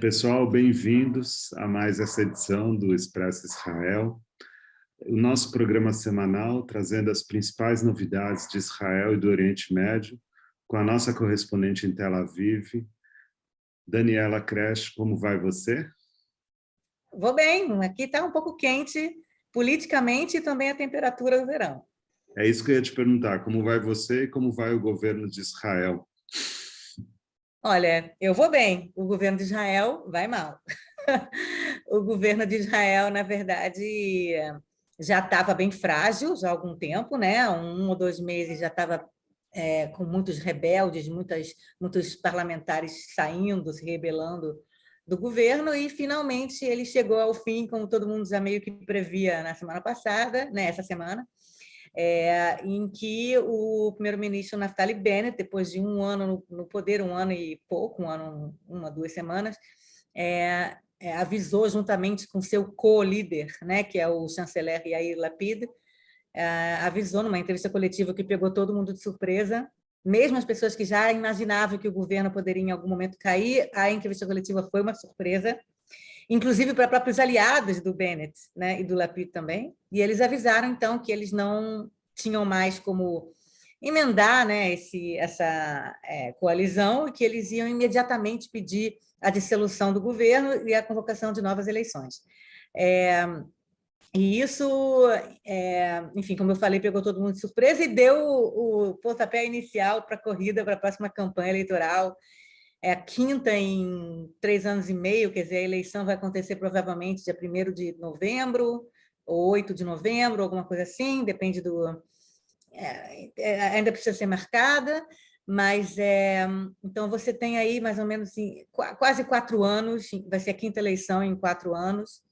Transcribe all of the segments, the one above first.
Pessoal, bem-vindos a mais essa edição do Expresso Israel, o nosso programa semanal trazendo as principais novidades de Israel e do Oriente Médio, com a nossa correspondente em Tel Aviv, Daniela Kresh. Como vai você? Vou bem, aqui está um pouco quente politicamente e também a temperatura do verão. É isso que eu ia te perguntar, como vai você e como vai o governo de Israel? Olha, eu vou bem, o governo de Israel vai mal. O governo de Israel, na verdade, já estava bem frágil já há algum tempo, né? 1 ou 2 meses já estava com muitos rebeldes, muitos parlamentares saindo, se rebelando do governo, e finalmente ele chegou ao fim, como todo mundo já meio que previa na semana passada, né? Essa semana, em que o primeiro-ministro Naftali Bennett, depois de um ano no poder, 1 ano e pouco, 2 semanas, avisou juntamente com seu co-líder, né, que é o chanceler Yair Lapid, avisou numa entrevista coletiva que pegou todo mundo de surpresa, mesmo as pessoas que já imaginavam que o governo poderia em algum momento cair, a entrevista coletiva foi uma surpresa, inclusive para próprios aliados do Bennett, né, e do Lapid também, e eles avisaram, então, que eles não tinham mais como emendar, né, essa coalizão, e que eles iam imediatamente pedir a dissolução do governo e a convocação de novas eleições. E isso, enfim, como eu falei, pegou todo mundo de surpresa e deu o pontapé inicial para a corrida, para a próxima campanha eleitoral. É a quinta em 3 anos e meio, quer dizer, a eleição vai acontecer provavelmente dia 1º de novembro, ou 8 de novembro, alguma coisa assim, depende do... ainda precisa ser marcada, mas então você tem aí mais ou menos assim, quase 4 anos, vai ser a quinta eleição em 4 anos,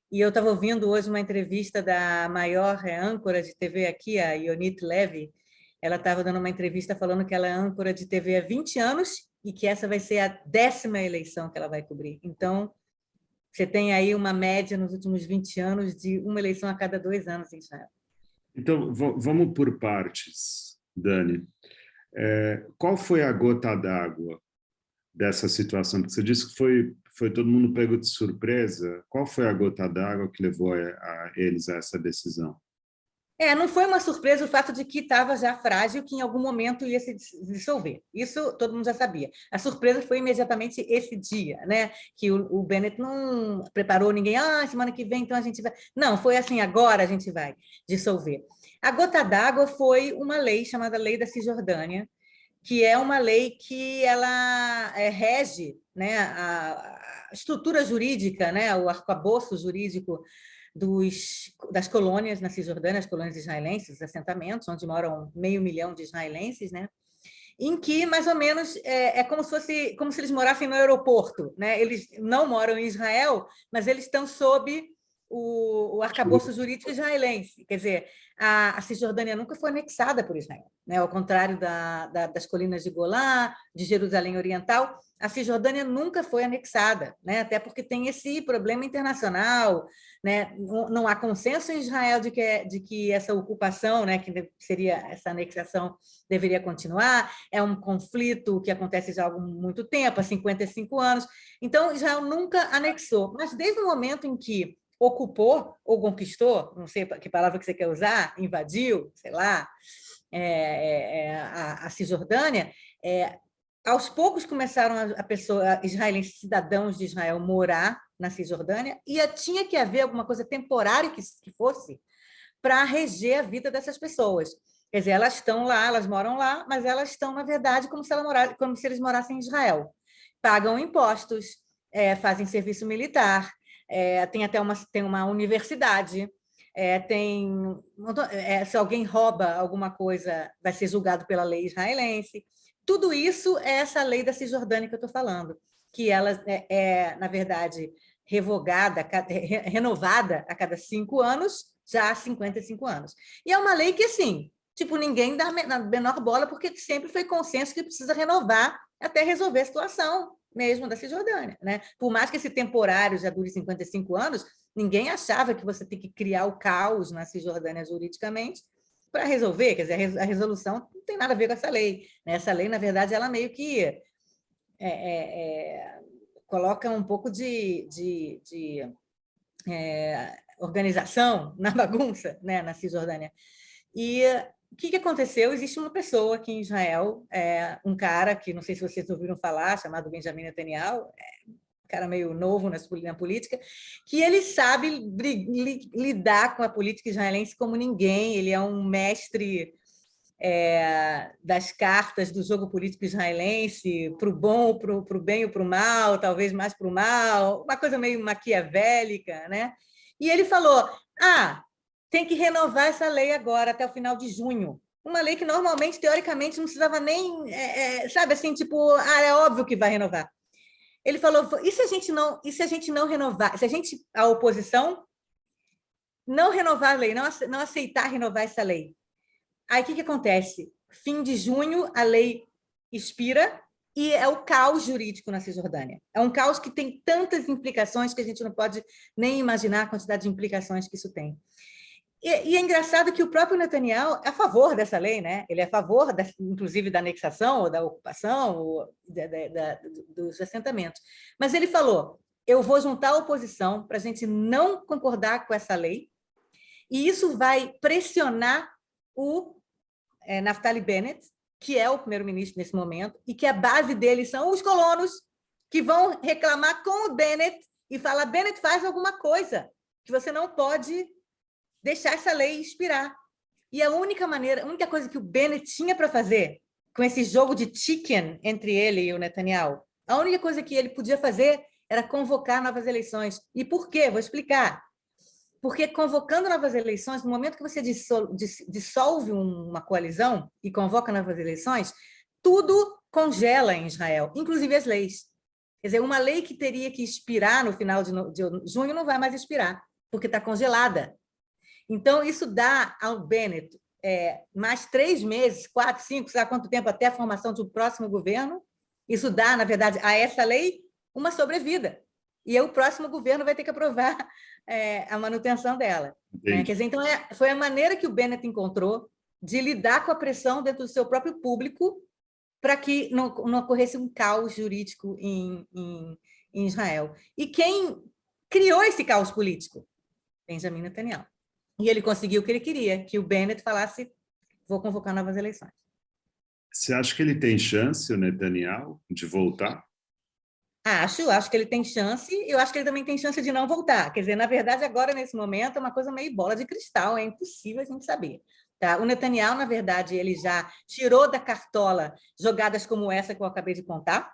e eu estava ouvindo hoje uma entrevista da maior âncora de TV aqui, a Yonit Levy. Ela estava dando uma entrevista falando que ela é âncora de TV há 20 anos e que essa vai ser a 10ª eleição que ela vai cobrir. Então, você tem aí uma média nos últimos 20 anos de uma eleição a cada 2 anos em Israel. Então, vamos por partes, Dani. Qual foi a gota d'água dessa situação? Porque você disse que foi todo mundo pego de surpresa. Qual foi a gota d'água que levou a eles a essa decisão? Não foi uma surpresa o fato de que estava já frágil, que em algum momento ia se dissolver. Isso todo mundo já sabia. A surpresa foi imediatamente esse dia, né? Que o Bennett não preparou ninguém. Semana que vem, então a gente vai... Não, foi assim, agora a gente vai dissolver. A gota d'água foi uma lei chamada Lei da Cisjordânia, que é uma lei que ela rege, né, a estrutura jurídica, né, o arcabouço jurídico das colônias na Cisjordânia, as colônias israelenses, os assentamentos, onde moram 500 mil de israelenses, né? Em que, mais ou menos, como se eles morassem no aeroporto, né? Eles não moram em Israel, mas eles estão sob o arcabouço jurídico israelense. Quer dizer, a Cisjordânia nunca foi anexada por Israel, né? Ao contrário das colinas de Golã, de Jerusalém Oriental, a Cisjordânia nunca foi anexada, né? Até porque tem esse problema internacional, né? Não há consenso em Israel de que essa ocupação, né, que seria essa anexação, deveria continuar. É um conflito que acontece já há muito tempo, há 55 anos. Então, Israel nunca anexou, mas desde o momento em que ocupou ou conquistou, não sei que palavra que você quer usar, invadiu, sei lá, a Cisjordânia, aos poucos começaram israelenses, cidadãos de Israel, morar na Cisjordânia, e tinha que haver alguma coisa temporária que fosse para reger a vida dessas pessoas. Quer dizer, elas estão lá, elas moram lá, mas elas estão, na verdade, como se eles morassem em Israel. Pagam impostos, fazem serviço militar, tem até uma universidade, se alguém rouba alguma coisa, vai ser julgado pela lei israelense. Tudo isso é essa lei da Cisjordânia que eu estou falando, que ela na verdade, renovada a cada 5 anos, já há 55 anos. E é uma lei que, assim, tipo, ninguém dá a menor bola, porque sempre foi consenso que precisa renovar até resolver a situação mesmo da Cisjordânia, né? Por mais que esse temporário já dure 55 anos, ninguém achava que você tem que criar o caos na Cisjordânia juridicamente para resolver. Quer dizer, a resolução não tem nada a ver com essa lei, né? Essa lei, na verdade, ela meio que coloca um pouco organização na bagunça, né, na Cisjordânia. E o que aconteceu? Existe uma pessoa aqui em Israel, um cara que não sei se vocês ouviram falar, chamado Benjamin Netanyahu, um cara meio novo na política, que ele sabe lidar com a política israelense como ninguém. Ele é um mestre das cartas do jogo político israelense, para o bom, para o bem ou para o mal, talvez mais para o mal, uma coisa meio maquiavélica, né? E ele falou: tem que renovar essa lei agora, até o final de junho. Uma lei que normalmente, teoricamente, não precisava nem, sabe, assim, tipo, é óbvio que vai renovar. Ele falou: e se a gente não renovar, se a oposição não renovar a lei, não aceitar renovar essa lei? Aí o que acontece? Fim de junho, a lei expira e é o caos jurídico na Cisjordânia. É um caos que tem tantas implicações que a gente não pode nem imaginar a quantidade de implicações que isso tem. E é engraçado que o próprio Netanyahu é a favor dessa lei, né? Ele é a favor, inclusive, da anexação ou da ocupação ou dos assentamentos. Mas ele falou: eu vou juntar a oposição para a gente não concordar com essa lei, e isso vai pressionar o Naftali Bennett, que é o primeiro-ministro nesse momento, e que a base dele são os colonos, que vão reclamar com o Bennett e falar: Bennett, faz alguma coisa, que você não pode deixar essa lei expirar. E a única coisa que o Bennett tinha para fazer com esse jogo de chicken entre ele e o Netanyahu, a única coisa que ele podia fazer era convocar novas eleições. E por quê? Vou explicar. Porque convocando novas eleições, no momento que você dissolve uma coalizão e convoca novas eleições, tudo congela em Israel, inclusive as leis. Quer dizer, uma lei que teria que expirar no final de junho não vai mais expirar, porque está congelada. Então, isso dá ao Bennett mais 3 meses, 4, 5, sei lá quanto tempo, até a formação de um próximo governo. Isso dá, na verdade, a essa lei uma sobrevida. E o próximo governo vai ter que aprovar a manutenção dela. Né? Quer dizer, então, foi a maneira que o Bennett encontrou de lidar com a pressão dentro do seu próprio público para que não ocorresse um caos jurídico em Israel. E quem criou esse caos político? Benjamin Netanyahu. E ele conseguiu o que ele queria, que o Bennett falasse: vou convocar novas eleições. Você acha que ele tem chance, o Netanyahu, de voltar? Acho que ele tem chance, e eu acho que ele também tem chance de não voltar. Quer dizer, na verdade, agora, nesse momento, é uma coisa meio bola de cristal, é impossível a gente saber. Tá? O Netanyahu, na verdade, ele já tirou da cartola jogadas como essa que eu acabei de contar,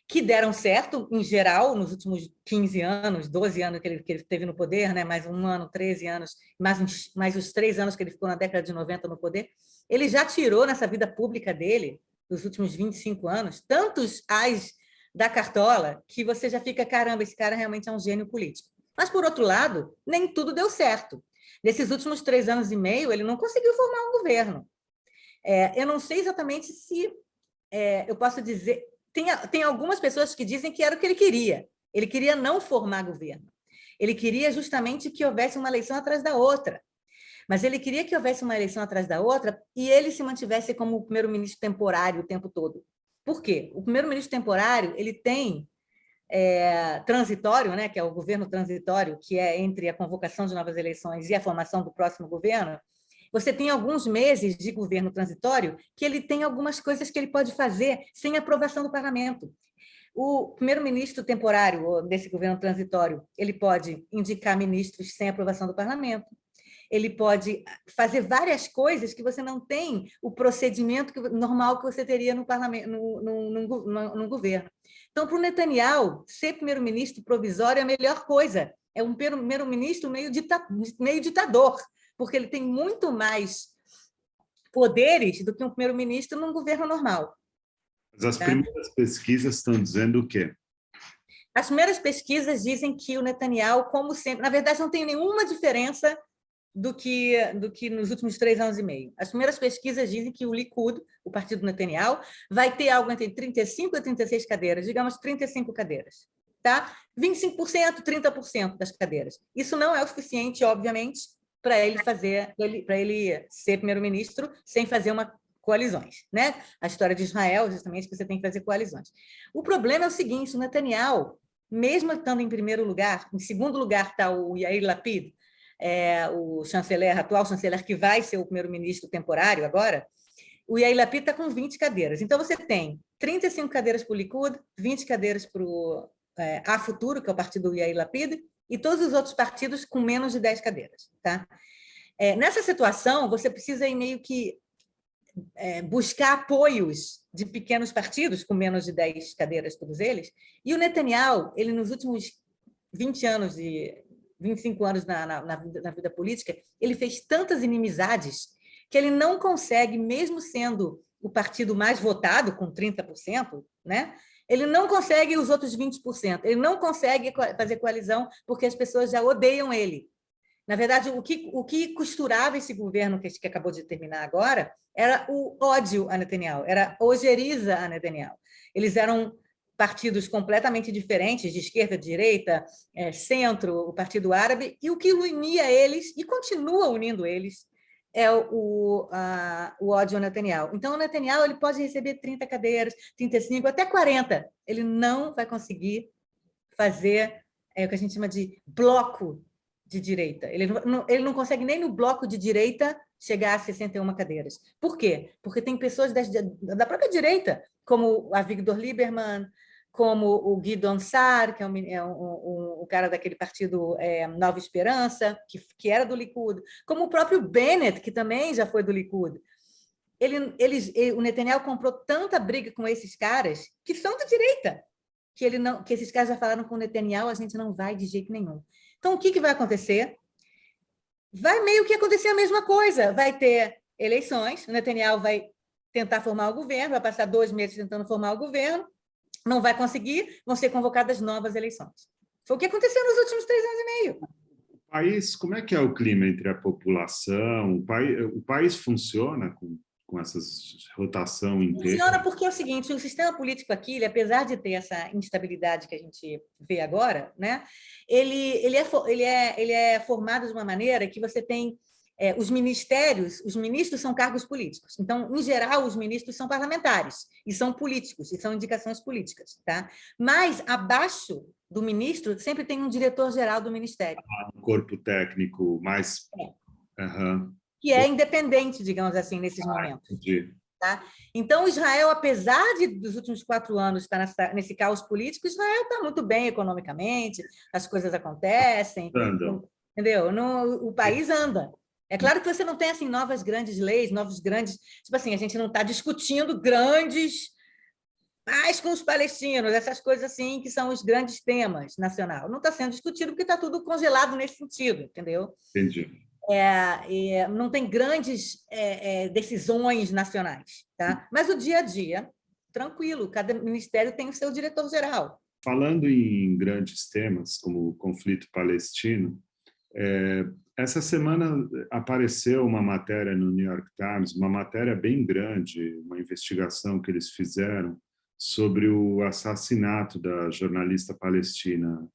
que deram certo, em geral, nos últimos 15 anos, 12 anos que ele teve no poder, né? Mais um ano, 13 anos, mais os 3 anos que ele ficou na década de 90 no poder. Ele já tirou nessa vida pública dele, nos últimos 25 anos, tantos ais da cartola que você já fica: caramba, esse cara realmente é um gênio político. Mas, por outro lado, nem tudo deu certo. Nesses últimos 3 anos e meio, ele não conseguiu formar um governo. Eu não sei exatamente se eu posso dizer... Tem algumas pessoas que dizem que era o que ele queria. Ele queria não formar governo. Ele queria justamente que houvesse uma eleição atrás da outra. Mas ele queria que houvesse uma eleição atrás da outra e ele se mantivesse como primeiro-ministro temporário o tempo todo. Por quê? O primeiro-ministro temporário, ele tem transitório, né, que é o governo transitório, que é entre a convocação de novas eleições e a formação do próximo governo. Você tem alguns meses de governo transitório que ele tem algumas coisas que ele pode fazer sem aprovação do parlamento. O primeiro-ministro temporário desse governo transitório, ele pode indicar ministros sem aprovação do parlamento. Ele pode fazer várias coisas que você não tem o procedimento normal que você teria no parlamento, no governo. Então, para o Netanyahu, ser primeiro-ministro provisório é a melhor coisa. É um primeiro-ministro meio ditador, porque ele tem muito mais poderes do que um primeiro-ministro num governo normal. Mas as primeiras pesquisas estão dizendo o quê? As primeiras pesquisas dizem que o Netanyahu, como sempre, na verdade, não tem nenhuma diferença do que nos últimos 3 anos e meio. As primeiras pesquisas dizem que o Likud, o partido do Netanyahu, vai ter algo entre 35 e 36 cadeiras, digamos 35 cadeiras. Tá? 25%, 30% das cadeiras. Isso não é o suficiente, obviamente, para ele ser primeiro-ministro sem fazer coalizões. Né? A história de Israel, justamente, que você tem que fazer coalizões. O problema é o seguinte: o Netanyahu mesmo estando em primeiro lugar, em segundo lugar está o Yair Lapid, o chanceler, atual chanceler, que vai ser o primeiro-ministro temporário agora. O Yair Lapid está com 20 cadeiras. Então, você tem 35 cadeiras para o Likud, 20 cadeiras para o A Futuro, que é o partido do Yair Lapid, e todos os outros partidos com menos de 10 cadeiras. Tá? Nessa situação, você precisa ir meio que buscar apoios de pequenos partidos, com menos de 10 cadeiras, todos eles. E o Netanyahu, ele nos últimos 20 anos, 25 anos na vida política, ele fez tantas inimizades que ele não consegue, mesmo sendo o partido mais votado, com 30%, né? Ele não consegue os outros 20%. Ele não consegue fazer coalizão porque as pessoas já odeiam ele. Na verdade, o que costurava esse governo que acabou de terminar agora era o ódio a Netanyahu, era a ojeriza a Netanyahu. Eles eram partidos completamente diferentes, de esquerda, de direita, centro, o Partido Árabe, e o que unia eles, e continua unindo eles, é o ódio ao Netanyahu. Então, o Netanyahu ele pode receber 30 cadeiras, 35, até 40. Ele não vai conseguir fazer o que a gente chama de bloco de direita. Ele não consegue nem no bloco de direita chegar a 61 cadeiras. Por quê? Porque tem pessoas da própria direita, como a Avigdor Lieberman, como o Gideon Sa'ar, que é o cara daquele partido Nova Esperança, que era do Likud, como o próprio Bennett, que também já foi do Likud. O Netanyahu comprou tanta briga com esses caras, que são de direita, que esses caras já falaram com o Netanyahu, a gente não vai de jeito nenhum. Então, o que vai acontecer? Vai meio que acontecer a mesma coisa. Vai ter eleições, o Netanyahu vai tentar formar o governo, vai passar 2 meses tentando formar o governo, não vai conseguir, vão ser convocadas novas eleições. Foi o que aconteceu nos últimos 3 anos e meio. O país, como é que é o clima entre a população? O país funciona com essa rotação inteira? Funciona porque é o seguinte, o sistema político aqui, ele, apesar de ter essa instabilidade que a gente vê agora, né, ele é formado de uma maneira que você tem os ministros são cargos políticos. Então, em geral, os ministros são parlamentares e são políticos, e são indicações políticas. Tá? Mas, abaixo do ministro, sempre tem um diretor-geral do ministério. Um corpo técnico mais... Uhum. Que é independente, digamos assim, nesses momentos. Entendi. Tá? Então, Israel, apesar dos últimos 4 anos estar nesse caos político, Israel está muito bem economicamente, as coisas acontecem, entendeu? O país anda. É claro que você não tem assim novas grandes leis, novos grandes... Tipo assim, a gente não está discutindo grandes... Mas com os palestinos, essas coisas assim que são os grandes temas nacional. Não está sendo discutido porque está tudo congelado nesse sentido, entendeu? Entendi. Não tem grandes decisões nacionais, tá? Mas o dia a dia, tranquilo, cada ministério tem o seu diretor-geral. Falando em grandes temas, como o conflito palestino, essa semana apareceu uma matéria no New York Times, uma matéria bem grande, uma investigação que eles fizeram sobre o assassinato da jornalista palestina,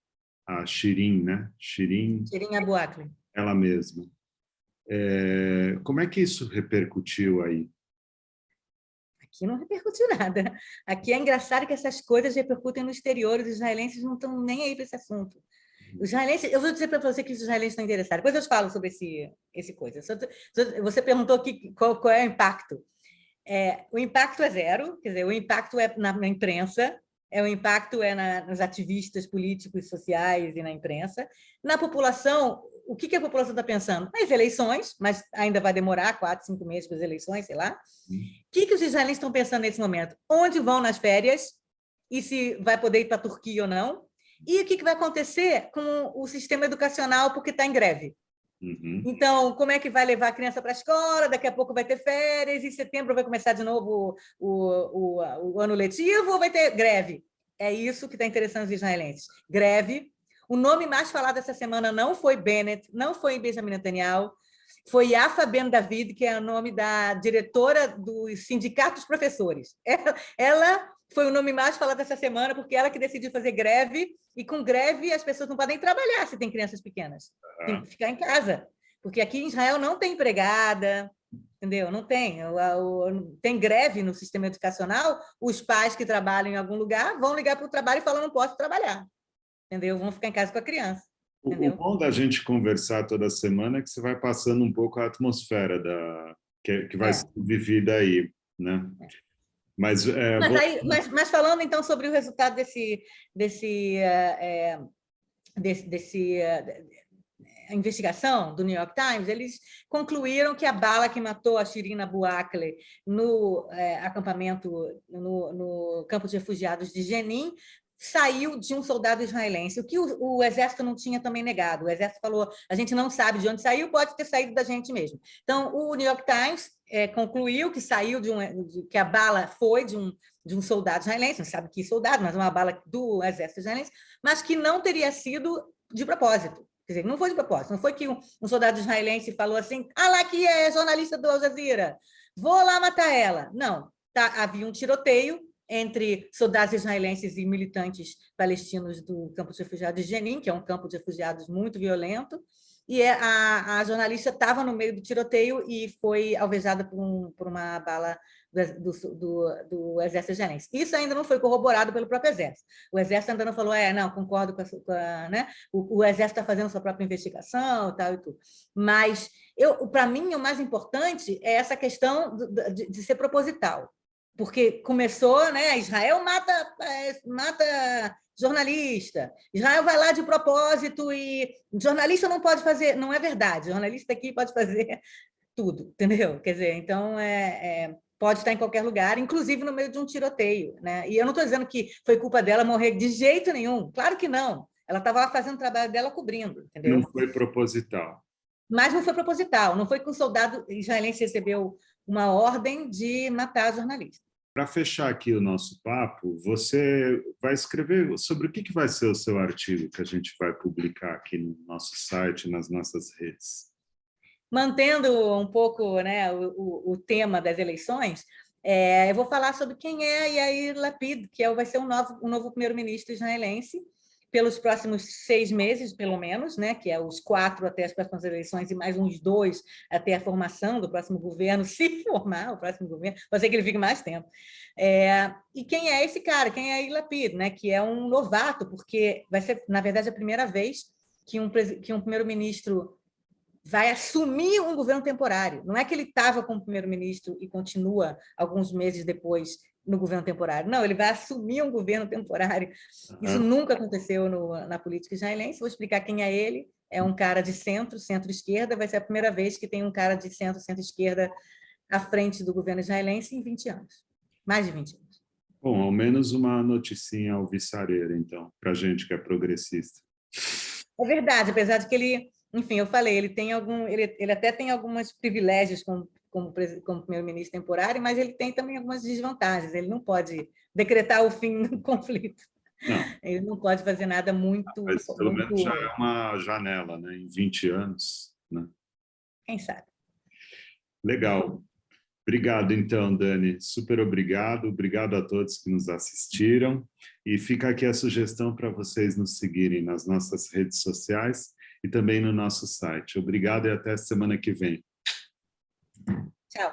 a Shirin, né? Shirin Abu Akleh. Ela mesma. Como é que isso repercutiu aí? Aqui não repercutiu nada. Aqui é engraçado que essas coisas repercutem no exterior, os israelenses não estão nem aí para esse assunto. Os israelenses, eu vou dizer para você que os israelenses estão interessados. Depois eu falo sobre esse coisa. Você perguntou aqui qual é o impacto. O impacto é zero, quer dizer, o impacto é na imprensa, o impacto é nos ativistas políticos, sociais e na imprensa. Na população, o que a população está pensando? Nas eleições, mas ainda vai demorar 4, 5 meses para as eleições, sei lá. O que os israelenses estão pensando nesse momento? Onde vão nas férias? E se vai poder ir para a Turquia ou não? E o que vai acontecer com o sistema educacional porque está em greve? Uhum. Então, como é que vai levar a criança para a escola? Daqui a pouco vai ter férias, em setembro vai começar de novo o ano letivo ou vai ter greve? É isso que está interessando os israelenses. Greve. O nome mais falado essa semana não foi Bennett, não foi Benjamin Netanyahu, foi Yafa Ben David, que é o nome da diretora do Sindicato dos Professores. Ela foi o nome mais falado essa semana, porque ela que decidiu fazer greve, e com greve as pessoas não podem trabalhar se tem crianças pequenas. Tem que ficar em casa, porque aqui em Israel não tem empregada, entendeu? Não tem. Tem greve no sistema educacional, os pais que trabalham em algum lugar vão ligar para o trabalho e falam não posso trabalhar. entendeu? Vão ficar em casa com a criança, O entendeu? bom da gente conversar toda semana é que você vai passando um pouco a atmosfera que vai ser vivida aí, né? Mas, mas falando então sobre o resultado desse investigação do New York Times, eles concluíram que a bala que matou a Shirin Abu Akleh no acampamento, no campo de refugiados de Jenin, saiu de um soldado israelense, o que o Exército não tinha também negado. O Exército falou, a gente não sabe de onde saiu, pode ter saído da gente mesmo. Então, o New York Times concluiu que saiu que a bala foi de um soldado israelense, não sabe que soldado, mas uma bala do Exército israelense, mas que não teria sido de propósito. Quer dizer, não foi de propósito, não foi que um soldado israelense falou assim, lá que é jornalista do Al Jazeera, vou lá matar ela. Não, havia um tiroteio entre soldados israelenses e militantes palestinos do campo de refugiados de Jenin, que é um campo de refugiados muito violento, e a jornalista estava no meio do tiroteio e foi alvejada por uma bala do Exército israelense. Isso ainda não foi corroborado pelo próprio Exército. O Exército ainda não falou, não, concordo com a né? O Exército está fazendo sua própria investigação, tal e tudo. Mas, para mim, o mais importante é essa questão de ser proposital. Porque começou, né? Israel mata jornalista. Israel vai lá de propósito e jornalista não pode fazer, não é verdade. Jornalista aqui pode fazer tudo, entendeu? Quer dizer, então pode estar em qualquer lugar, inclusive no meio de um tiroteio, né? E eu não estou dizendo que foi culpa dela morrer de jeito nenhum, claro que não. Ela estava lá fazendo o trabalho dela cobrindo, entendeu? não foi proposital. Mas não foi proposital, não foi que um soldado israelense recebeu uma ordem de matar a jornalista. Para fechar aqui o nosso papo, você vai escrever sobre o que vai ser o seu artigo que a gente vai publicar aqui no nosso site, nas nossas redes. Mantendo um pouco, né, o tema das eleições, eu vou falar sobre quem é Yair Lapid, que vai ser um novo primeiro-ministro israelense, pelos próximos 6 meses, pelo menos, né, que é os 4 até as próximas eleições e mais uns 2 até a formação do próximo governo, se formar o próximo governo, pode ser que ele fique mais tempo. E quem é esse cara? Quem é Yair Lapid, né, que é um novato, porque vai ser, na verdade, a primeira vez que um primeiro-ministro vai assumir um governo temporário. Não é que ele estava como primeiro-ministro e continua alguns meses depois no governo temporário. Não, ele vai assumir um governo temporário. Isso nunca aconteceu na política israelense. Vou explicar quem é ele. É um cara de centro-esquerda. Vai ser a primeira vez que tem um cara de centro-esquerda à frente do governo israelense em 20 anos. Mais de 20 anos. Bom, ao menos uma noticinha alvissareira, então, para a gente que é progressista. É verdade, apesar de que ele, enfim, eu falei, ele até tem alguns privilégios como primeiro-ministro temporário, mas ele tem também algumas desvantagens. Ele não pode decretar o fim do conflito. Não. Ele não pode fazer nada muito... Mas pelo menos já é uma janela, né? Em 20 anos. Né? Quem sabe? Legal. Obrigado, então, Dani. Super obrigado. Obrigado a todos que nos assistiram. E fica aqui a sugestão para vocês nos seguirem nas nossas redes sociais e também no nosso site. Obrigado e até semana que vem. Tchau.